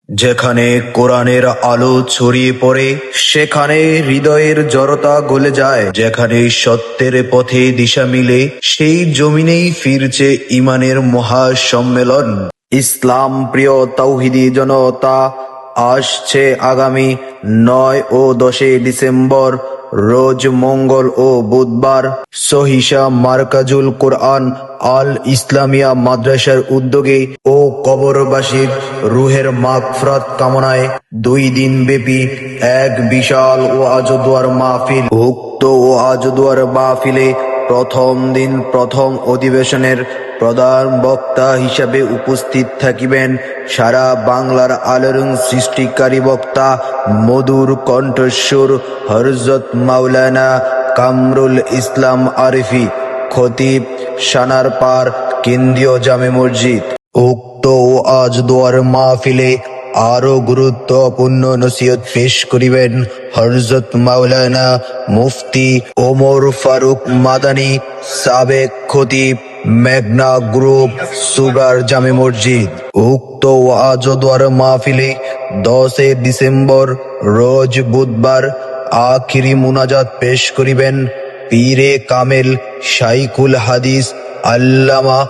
যেখানে কোরআনের আলো ছড়িয়ে পড়ে সেখানে হৃদয়ের জড়তা গলে যায়। যেখানে সত্যের পথে দিশা মিলে সেই জমিনেই ফিরছে ইমানের মহা সম্মেলন। ইসলাম প্রিয় তাওহীদি জনতা, আসছে আগামী 9 ও 10 ডিসেম্বর রোজ মঙ্গল ও বুধবার সহিশা মারকাজুল কোরআন আল ইসলামিয়া মাদ্রাসার উদ্যোগে ও কবরবাসীর রুহের মাগফিরাত কামনায় 2 দিন ব্যাপী এক বিশাল ওয়াজ ও দোয়ার মাহফিল। উক্ত ওয়াজ ও দোয়ার মাহফিলে প্রথম দিন প্রথম অধিবেশনের প্রধান বক্তা হিসাবে উপস্থিত থাকিবেন সারা বাংলার আলোড়ন সৃষ্টিকারী বক্তা, মধুর কণ্ঠস্বর হযরত মাওলানা কামরুল ইসলাম আরিফি, খতিব, সানারপাড় কেন্দ্রীয় জামে মসজিদ। উক্ত ওয়াজ দোয়ার মাহফিলে আরো গুরুত্বপূর্ণ নসিহত পেশ করিবেন হযরত মাওলানা মুফতি ওমর ফারুক মাদানী, সাবেক খতিব, মেঘনা গ্রুপ, সুগার জামে মসজিদ। উক্ত ওয়াজ দোয়ার মাহফিলে 10 ডিসেম্বর রোজ বুধবার আখিরি মুনাজাত পেশ করিবেন পীরে কামেল শাইখুল হাদিস আল্লামা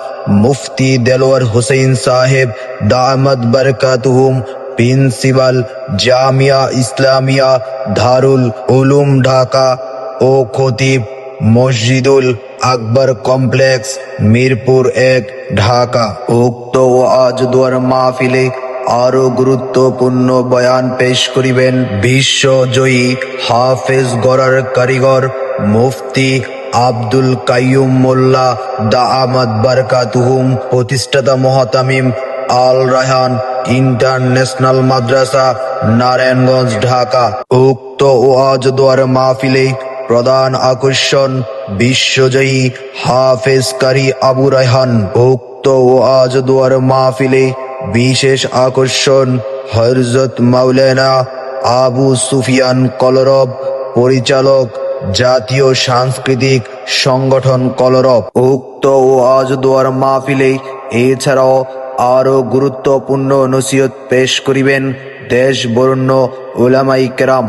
মুফতি দেলোয়ার হোসেন সাহেব দামাত বারকাতুহুম, প্রিন্সিপাল জামিয়া ইসলামিয়া দারুল উলুম ঢাকা ও খতিব মসজিদুল আকবর কমপ্লেক্স মিরপুর 1 ঢাকা। উক্ত ওয়াজ দোয়ার মাহফিলে আরো গুরুত্বপূর্ণ বয়ান পেশ করিবেন বিশ্বজয়ী হাফেজ গড়ার কারিগর মুফতি আব্দুল কাইয়ুম মোল্লা দামাত বারকাতুহুম, প্রতিষ্ঠাতা মুহতামিম আল রায়হান ইন্টারন্যাশনাল মাদ্রাসা নারায়ণগঞ্জ ঢাকা। উক্ত ওয়াজ দোয়ার মাহফিলে প্রধান আকর্ষণ বিশ্বজয়ী হাফেজ কারি আবু রায়হান। উক্ত ওয়াজ দোয়ার মাহফিলে বিশেষ আকর্ষণ হযরত মাওলানা আবু সুফিয়ান কলরব, পরিচালক জাতীয় সাংস্কৃতিক সংগঠন কলরব। উক্ত ওয়াজ দোয়ার মাহফিলে এছাড়াও আরো গুরুত্বপূর্ণ নসিহত পেশ করিবেন দেশ বরেণ্য উলামায়ে কেরাম।